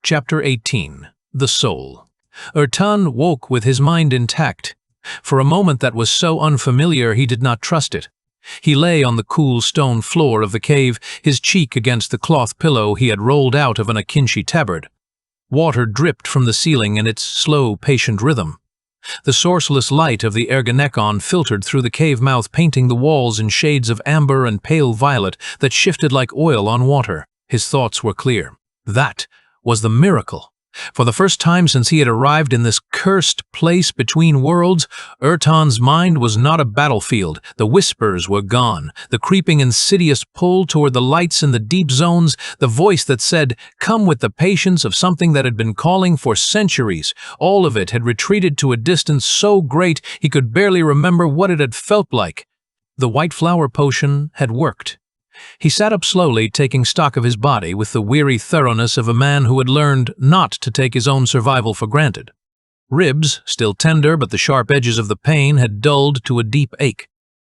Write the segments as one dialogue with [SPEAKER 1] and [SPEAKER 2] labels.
[SPEAKER 1] Chapter 18. The Soul. Ertan woke with his mind intact. For a moment that was so unfamiliar he did not trust it. He lay on the cool stone floor of the cave, his cheek against the cloth pillow he had rolled out of an Akinshi tabard. Water dripped from the ceiling in its slow, patient rhythm. The sourceless light of the Ergenekon filtered through the cave mouth, painting the walls in shades of amber and pale violet that shifted like oil on water. His thoughts were clear. That was the miracle. For the first time since he had arrived in this cursed place between worlds, Ertan's mind was not a battlefield. The whispers were gone, the creeping insidious pull toward the lights in the deep zones, the voice that said, "Come," with the patience of something that had been calling for centuries. All of it had retreated to a distance so great he could barely remember what it had felt like. The white flower potion had worked. He sat up slowly, taking stock of his body with the weary thoroughness of a man who had learned not to take his own survival for granted. Ribs, still tender, but the sharp edges of the pain had dulled to a deep ache.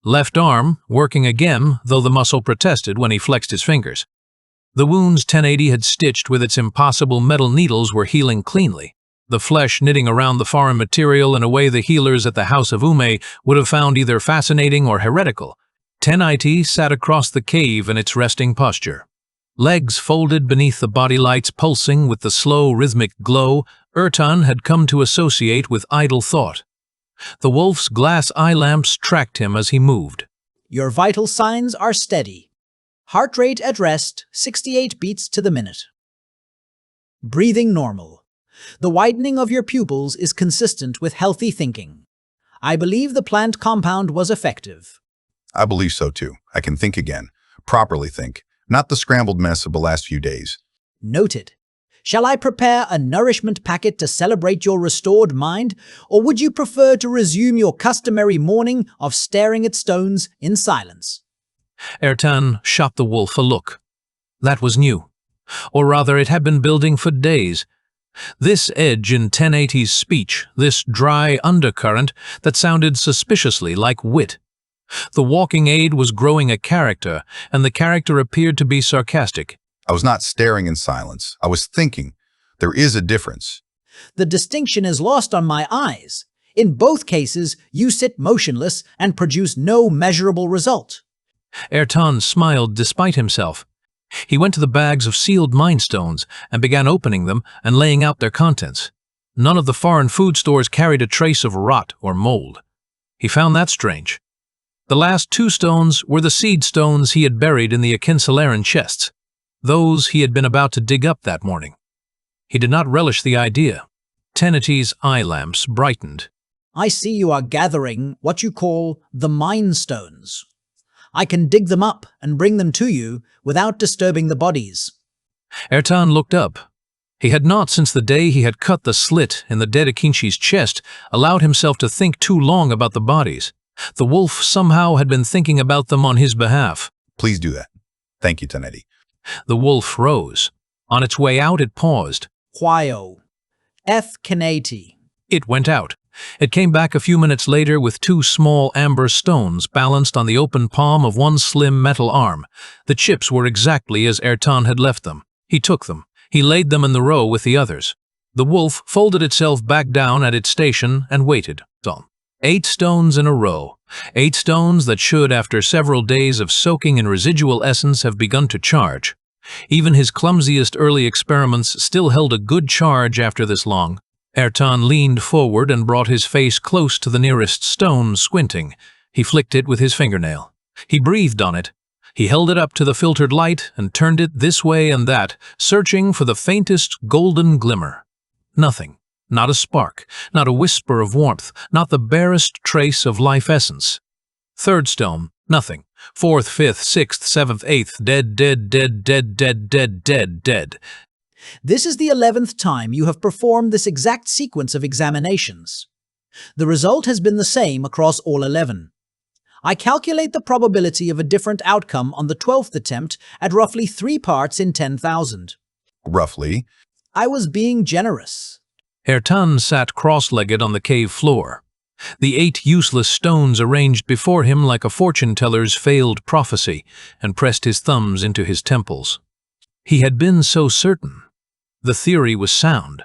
[SPEAKER 1] Left arm, working again, though the muscle protested when he flexed his fingers. The wounds 1080 had stitched with its impossible metal needles were healing cleanly, the flesh knitting around the foreign material in a way the healers at the House of Ume would have found either fascinating or heretical. 1080 sat across the cave in its resting posture. Legs folded beneath the body lights pulsing with the slow, rhythmic glow Ertan had come to associate with idle thought. The wolf's glass eye lamps tracked him as he moved.
[SPEAKER 2] Your vital signs are steady. Heart rate at rest, 68 beats to the minute. Breathing normal. The widening of your pupils is consistent with healthy thinking. I believe the plant compound was effective.
[SPEAKER 3] I believe so too. I can think again. Properly think. Not the scrambled mess of the last few days.
[SPEAKER 2] Noted. Shall I prepare a nourishment packet to celebrate your restored mind, or would you prefer to resume your customary morning of staring at stones in silence?
[SPEAKER 1] Ertan shot the wolf a look. That was new. Or rather, it had been building for days. This edge in 1080's speech, this dry undercurrent that sounded suspiciously like wit. The walking aid was growing a character, and the character appeared to be sarcastic.
[SPEAKER 3] I was not staring in silence. I was thinking. There is a difference.
[SPEAKER 2] The distinction is lost on my eyes. In both cases, you sit motionless and produce no measurable result.
[SPEAKER 1] Ertan smiled despite himself. He went to the bags of sealed mine stones and began opening them and laying out their contents. None of the foreign food stores carried a trace of rot or mold. He found that strange. The last two stones were the seed stones he had buried in the Akinsilaran chests, those he had been about to dig up that morning. He did not relish the idea. 1080's eye lamps brightened.
[SPEAKER 2] I see you are gathering what you call the mine stones. I can dig them up and bring them to you without disturbing the bodies.
[SPEAKER 1] Ertan looked up. He had not, since the day he had cut the slit in the dead Akinshi's chest, allowed himself to think too long about the bodies. The wolf somehow had been thinking about them on his behalf.
[SPEAKER 3] Please do that. Thank you, 1080.
[SPEAKER 1] The wolf rose. On its way out, it paused.
[SPEAKER 2] Huayo. Ergenekon.
[SPEAKER 1] It went out. It came back a few minutes later with two small amber stones balanced on the open palm of one slim metal arm. The chips were exactly as Ertan had left them. He took them. He laid them in the row with the others. The wolf folded itself back down at its station and waited. 8 stones in a row. 8 stones that should, after several days of soaking in residual essence, have begun to charge. Even his clumsiest early experiments still held a good charge after this long. Ertan leaned forward and brought his face close to the nearest stone, squinting. He flicked it with his fingernail. He breathed on it. He held it up to the filtered light and turned it this way and that, searching for the faintest golden glimmer. Nothing. Not a spark, not a whisper of warmth, not the barest trace of life essence. 3rd stone, nothing. 4th, 5th, 6th, 7th, 8th, dead, dead, dead, dead, dead, dead, dead, dead.
[SPEAKER 2] This is the 11th time you have performed this exact sequence of examinations. The result has been the same across all 11. I calculate the probability of a different outcome on the 12th attempt at roughly 3 parts in 10,000.
[SPEAKER 3] Roughly?
[SPEAKER 2] I was being generous.
[SPEAKER 1] Ertan sat cross-legged on the cave floor. The 8 useless stones arranged before him like a fortune-teller's failed prophecy, and pressed his thumbs into his temples. He had been so certain. The theory was sound.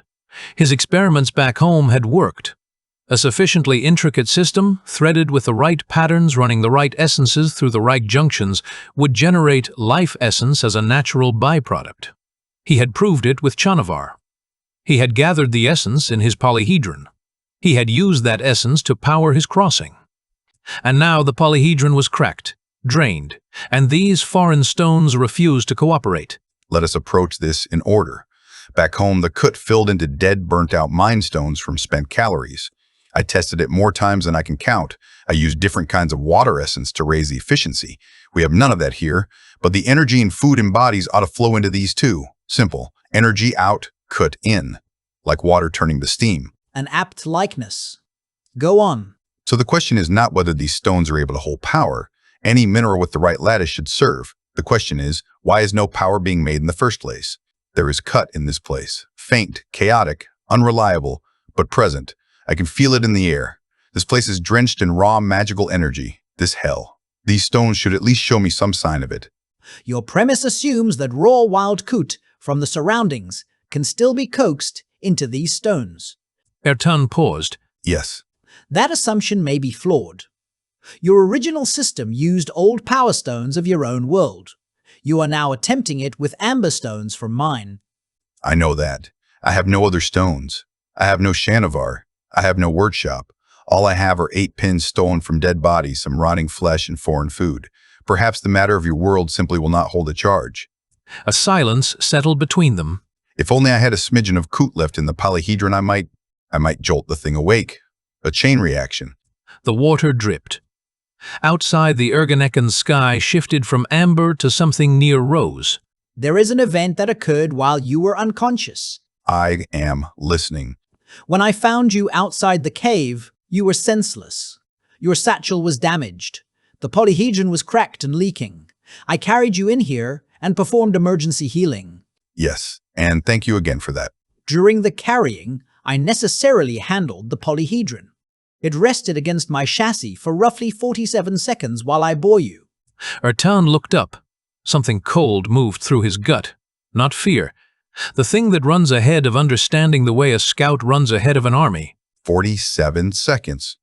[SPEAKER 1] His experiments back home had worked. A sufficiently intricate system, threaded with the right patterns running the right essences through the right junctions, would generate life essence as a natural byproduct. He had proved it with Chanavar. He had gathered the essence in his polyhedron. He had used that essence to power his crossing. And now the polyhedron was cracked, drained, and these foreign stones refused to cooperate.
[SPEAKER 3] Let us approach this in order. Back home, the kut filled into dead, burnt-out mind stones from spent calories. I tested it more times than I can count. I used different kinds of water essence to raise the efficiency. We have none of that here, but the energy and food in bodies ought to flow into these too. Simple. Energy out, kut in. Like water turning to steam.
[SPEAKER 2] An apt likeness. Go on.
[SPEAKER 3] So the question is not whether these stones are able to hold power. Any mineral with the right lattice should serve. The question is, why is no power being made in the first place? There is kut in this place. Faint, chaotic, unreliable, but present. I can feel it in the air. This place is drenched in raw magical energy. This hell. These stones should at least show me some sign of it.
[SPEAKER 2] Your premise assumes that raw wild kut from the surroundings can still be coaxed into these stones.
[SPEAKER 1] Ertan paused.
[SPEAKER 3] Yes.
[SPEAKER 2] That assumption may be flawed. Your original system used old power stones of your own world. You are now attempting it with amber stones from mine.
[SPEAKER 3] I know that. I have no other stones. I have no Shanavar. I have no workshop. All I have are 8 pins stolen from dead bodies, some rotting flesh, and foreign food. Perhaps the matter of your world simply will not hold a charge.
[SPEAKER 1] A silence settled between them.
[SPEAKER 3] If only I had a smidgen of kut left in the polyhedron, I might jolt the thing awake. A chain reaction.
[SPEAKER 1] The water dripped. Outside, the Ergenekon sky shifted from amber to something near rose.
[SPEAKER 2] There is an event that occurred while you were unconscious.
[SPEAKER 3] I am listening.
[SPEAKER 2] When I found you outside the cave, you were senseless. Your satchel was damaged. The polyhedron was cracked and leaking. I carried you in here and performed emergency healing.
[SPEAKER 3] Yes, and thank you again for that.
[SPEAKER 2] During the carrying, I necessarily handled the polyhedron. It rested against my chassis for roughly 47 seconds while I bore you.
[SPEAKER 1] Ertan looked up. Something cold moved through his gut. Not fear. The thing that runs ahead of understanding the way a scout runs ahead of an army.
[SPEAKER 3] 47 seconds.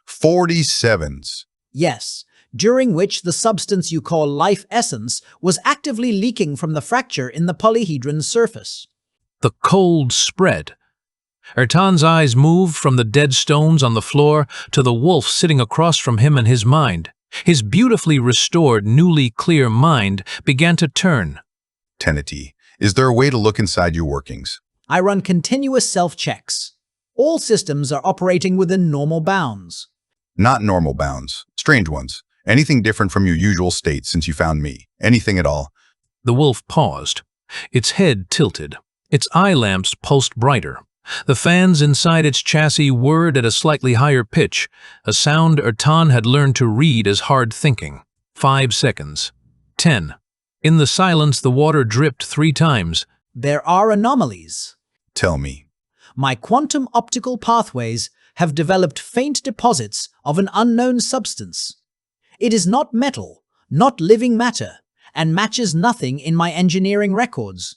[SPEAKER 3] 47s.
[SPEAKER 2] Yes, during which the substance you call life essence was actively leaking from the fracture in the polyhedron's surface.
[SPEAKER 1] The cold spread. Ertan's eyes moved from the dead stones on the floor to the wolf sitting across from him, and his mind, his beautifully restored, newly clear mind, began to turn.
[SPEAKER 3] Tenety, is there a way to look inside your workings?
[SPEAKER 2] I run continuous self-checks. All systems are operating within normal bounds.
[SPEAKER 3] Not normal bounds. Strange ones. Anything different from your usual state since you found me. Anything at all.
[SPEAKER 1] The wolf paused. Its head tilted. Its eye lamps pulsed brighter. The fans inside its chassis whirred at a slightly higher pitch, a sound Ertan had learned to read as hard thinking. 5 seconds. 10. In the silence, the water dripped 3 times.
[SPEAKER 2] There are anomalies.
[SPEAKER 3] Tell me.
[SPEAKER 2] My quantum optical pathways have developed faint deposits of an unknown substance. It is not metal, not living matter, and matches nothing in my engineering records.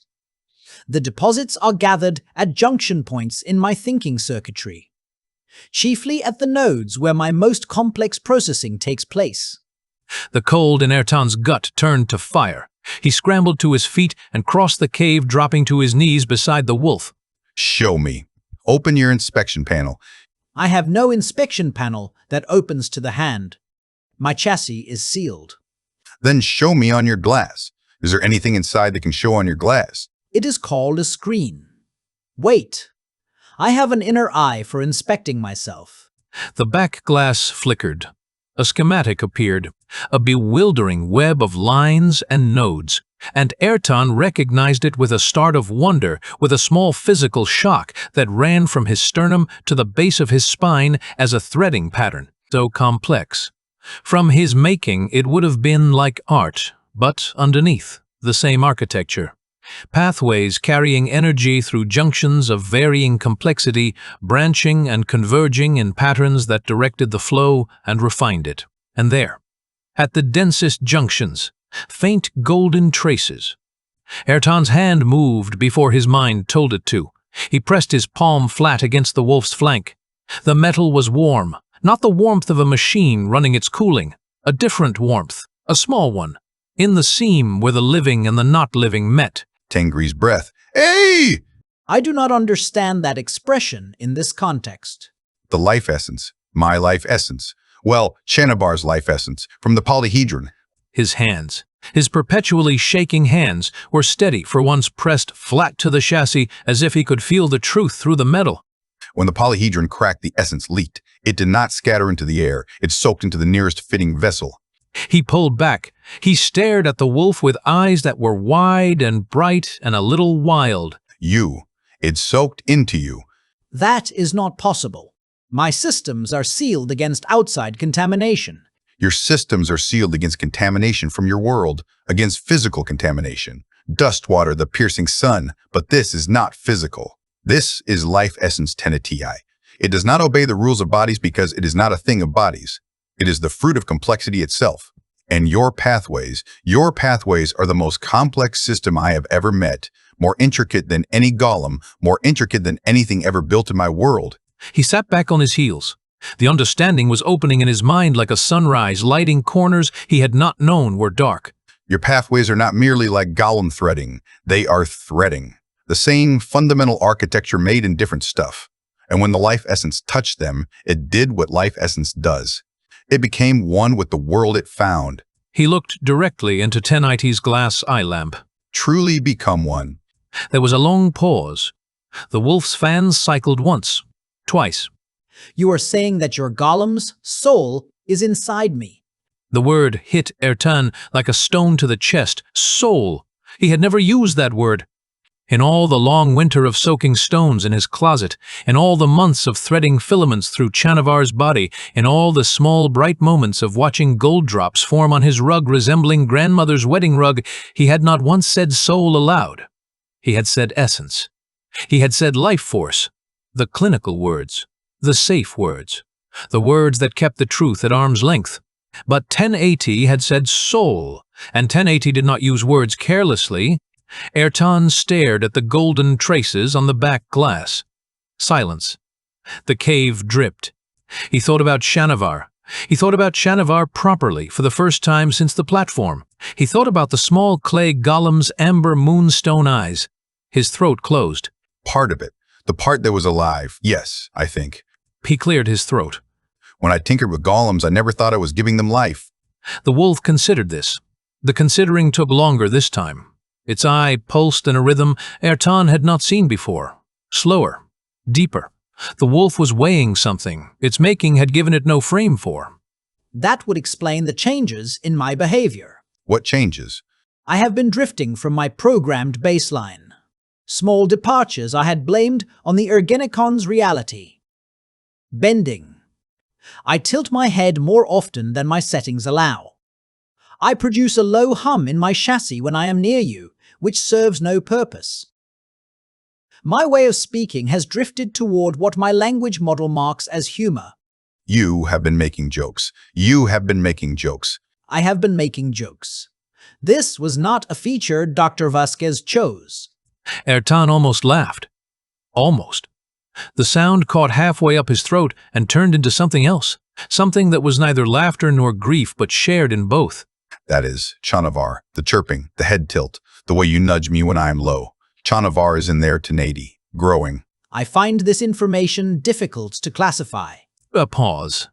[SPEAKER 2] The deposits are gathered at junction points in my thinking circuitry, chiefly at the nodes where my most complex processing takes place.
[SPEAKER 1] The cold in Ertan's gut turned to fire. He scrambled to his feet and crossed the cave, dropping to his knees beside the wolf.
[SPEAKER 3] Show me. Open your inspection panel.
[SPEAKER 2] I have no inspection panel that opens to the hand. My chassis is sealed.
[SPEAKER 3] Then show me on your glass. Is there anything inside that can show on your glass?
[SPEAKER 2] It is called a screen. Wait. I have an inner eye for inspecting myself.
[SPEAKER 1] The back glass flickered. A schematic appeared, a bewildering web of lines and nodes, and Ertan recognized it with a start of wonder, with a small physical shock that ran from his sternum to the base of his spine as a threading pattern, so complex. From his making, it would have been like art, but underneath, the same architecture. Pathways carrying energy through junctions of varying complexity, branching and converging in patterns that directed the flow and refined it. And there, at the densest junctions, faint golden traces. Ertan's hand moved before his mind told it to. He pressed his palm flat against the wolf's flank. The metal was warm, not the warmth of a machine running its cooling, a different warmth, a small one, in the seam where the living and the not living met.
[SPEAKER 3] Tengri's breath. Hey!
[SPEAKER 2] I do not understand that expression in this context.
[SPEAKER 3] The life essence. My life essence. Well, Shanabar's life essence, from the polyhedron.
[SPEAKER 1] His hands, his perpetually shaking hands, were steady for once pressed flat to the chassis as if he could feel the truth through the metal.
[SPEAKER 3] When the polyhedron cracked, the essence leaked. It did not scatter into the air. It soaked into the nearest fitting vessel.
[SPEAKER 1] He pulled back. He stared at the wolf with eyes that were wide and bright and a little wild.
[SPEAKER 3] You. It soaked into you.
[SPEAKER 2] That is not possible. My systems are sealed against outside contamination.
[SPEAKER 3] Your systems are sealed against contamination from your world, against physical contamination. Dust, water, the piercing sun. But this is not physical. This is life essence tenetii. It does not obey the rules of bodies because it is not a thing of bodies. It is the fruit of complexity itself. And your pathways are the most complex system I have ever met, more intricate than any golem, more intricate than anything ever built in my world.
[SPEAKER 1] He sat back on his heels. The understanding was opening in his mind like a sunrise, lighting corners he had not known were dark.
[SPEAKER 3] Your pathways are not merely like golem threading. They are threading. The same fundamental architecture made in different stuff. And when the life essence touched them, it did what life essence does. It became one with the world it found.
[SPEAKER 1] He looked directly into Teniti's glass eye lamp.
[SPEAKER 3] Truly become one.
[SPEAKER 1] There was a long pause. The wolf's fans cycled once, twice.
[SPEAKER 2] You are saying that your golem's soul is inside me.
[SPEAKER 1] The word hit Ertan like a stone to the chest. Soul. He had never used that word. In all the long winter of soaking stones in his closet, in all the months of threading filaments through Chanavar's body, in all the small bright moments of watching gold drops form on his rug resembling grandmother's wedding rug, he had not once said soul aloud. He had said essence. He had said life force, the clinical words, the safe words, the words that kept the truth at arm's length. But 1080 had said soul, and 1080 did not use words carelessly. Ertan stared at the golden traces on the back glass. Silence. The cave dripped. He thought about Shanavar. He thought about Shanavar properly for the first time since the platform. He thought about the small clay golem's amber moonstone eyes. His throat closed.
[SPEAKER 3] Part of it. The part that was alive. Yes, I think.
[SPEAKER 1] He cleared his throat.
[SPEAKER 3] When I tinkered with golems, I never thought I was giving them life.
[SPEAKER 1] The wolf considered this. The considering took longer this time. Its eye pulsed in a rhythm Ertan had not seen before. Slower. Deeper. The wolf was weighing something. Its making had given it no frame for.
[SPEAKER 2] That would explain the changes in my behavior.
[SPEAKER 3] What changes?
[SPEAKER 2] I have been drifting from my programmed baseline. Small departures I had blamed on the Ergenekon's reality. Bending. I tilt my head more often than my settings allow. I produce a low hum in my chassis when I am near you, which serves no purpose. My way of speaking has drifted toward what my language model marks as humor.
[SPEAKER 3] You have been making jokes. You have been making jokes.
[SPEAKER 2] I have been making jokes. This was not a feature Dr. Vasquez chose.
[SPEAKER 1] Ertan almost laughed. Almost. The sound caught halfway up his throat and turned into something else. Something that was neither laughter nor grief but shared in both.
[SPEAKER 3] That is, Chanavar, the chirping, the head tilt, the way you nudge me when I am low. Chanavar is in there tenacity, growing.
[SPEAKER 2] I find this information difficult to classify.
[SPEAKER 1] A pause.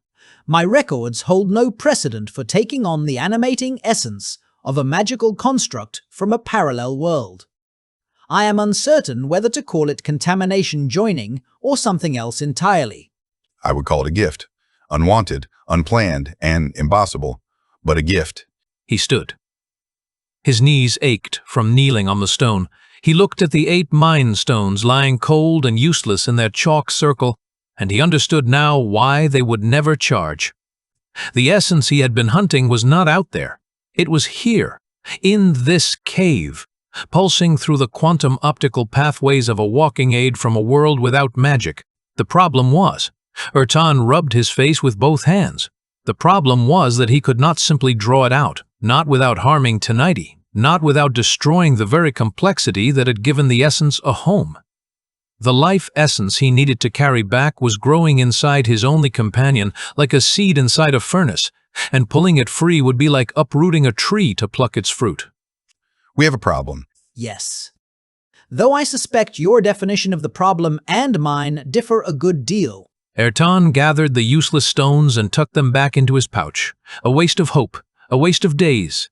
[SPEAKER 2] My records hold no precedent for taking on the animating essence of a magical construct from a parallel world. I am uncertain whether to call it contamination joining or something else entirely.
[SPEAKER 3] I would call it a gift. Unwanted, unplanned, and impossible, but a gift.
[SPEAKER 1] He stood. His knees ached from kneeling on the stone. He looked at the 8 mind stones lying cold and useless in their chalk circle, and he understood now why they would never charge. The essence he had been hunting was not out there. It was here, in this cave, pulsing through the quantum optical pathways of a walking aid from a world without magic. The problem was, Ertan rubbed his face with both hands. The problem was that he could not simply draw it out, not without harming Teniti. not without destroying the very complexity that had given the essence a home. The life essence he needed to carry back was growing inside his only companion like a seed inside a furnace, and pulling it free would be like uprooting a tree to pluck its fruit.
[SPEAKER 3] We have a problem.
[SPEAKER 2] Yes. Though I suspect your definition of the problem and mine differ a good deal.
[SPEAKER 1] Ertan gathered the useless stones and tucked them back into his pouch. A waste of hope, a waste of days,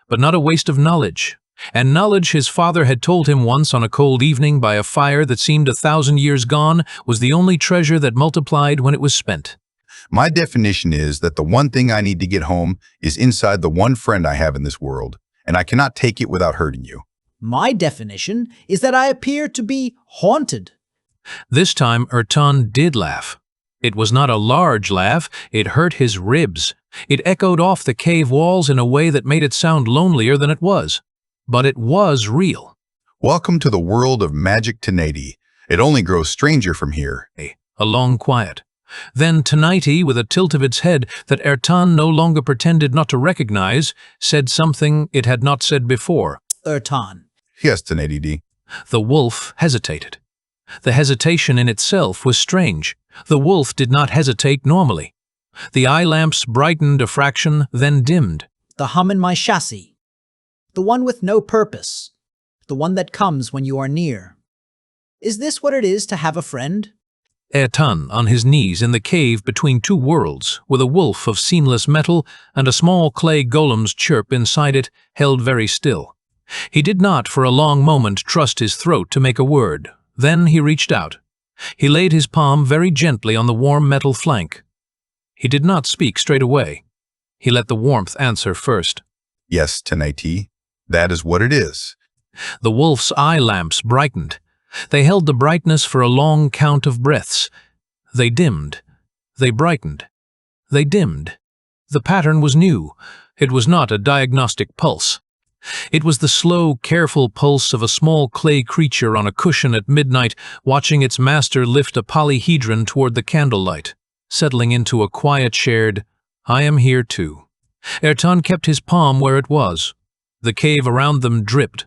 [SPEAKER 1] but not a waste of knowledge. And knowledge his father had told him once on a cold evening by a fire that seemed 1,000 years gone was the only treasure that multiplied when it was spent.
[SPEAKER 3] My definition is that the one thing I need to get home is inside the one friend I have in this world, and I cannot take it without hurting you.
[SPEAKER 2] My definition is that I appear to be haunted.
[SPEAKER 1] This time Ertan did laugh. It was not a large laugh, it hurt his ribs. It echoed off the cave walls in a way that made it sound lonelier than it was. But it was real.
[SPEAKER 3] Welcome to the world of magic Tenati. It only grows stranger from here.
[SPEAKER 1] A long quiet. Then Tenati, with a tilt of its head that Ertan no longer pretended not to recognize, said something it had not said before.
[SPEAKER 2] Ertan.
[SPEAKER 3] Yes, Tenati.
[SPEAKER 1] The wolf hesitated. The hesitation in itself was strange. The wolf did not hesitate normally. The eye lamps brightened a fraction, then dimmed.
[SPEAKER 2] The hum in my chassis. The one with no purpose. The one that comes when you are near. Is this what it is to have a friend?
[SPEAKER 1] Ertan, on his knees in the cave between two worlds, with a wolf of seamless metal and a small clay golem's chirp inside it, held very still. He did not for a long moment trust his throat to make a word. Then he reached out. He laid his palm very gently on the warm metal flank. He did not speak straight away. He let the warmth answer first.
[SPEAKER 3] Yes, Tenati. That is what it is.
[SPEAKER 1] The wolf's eye lamps brightened. They held the brightness for a long count of breaths. They dimmed. They brightened. They dimmed. The pattern was new. It was not a diagnostic pulse. It was the slow, careful pulse of a small clay creature on a cushion at midnight, watching its master lift a polyhedron toward the candlelight, settling into a quiet shared, "I am here too." Ertan kept his palm where it was. The cave around them dripped,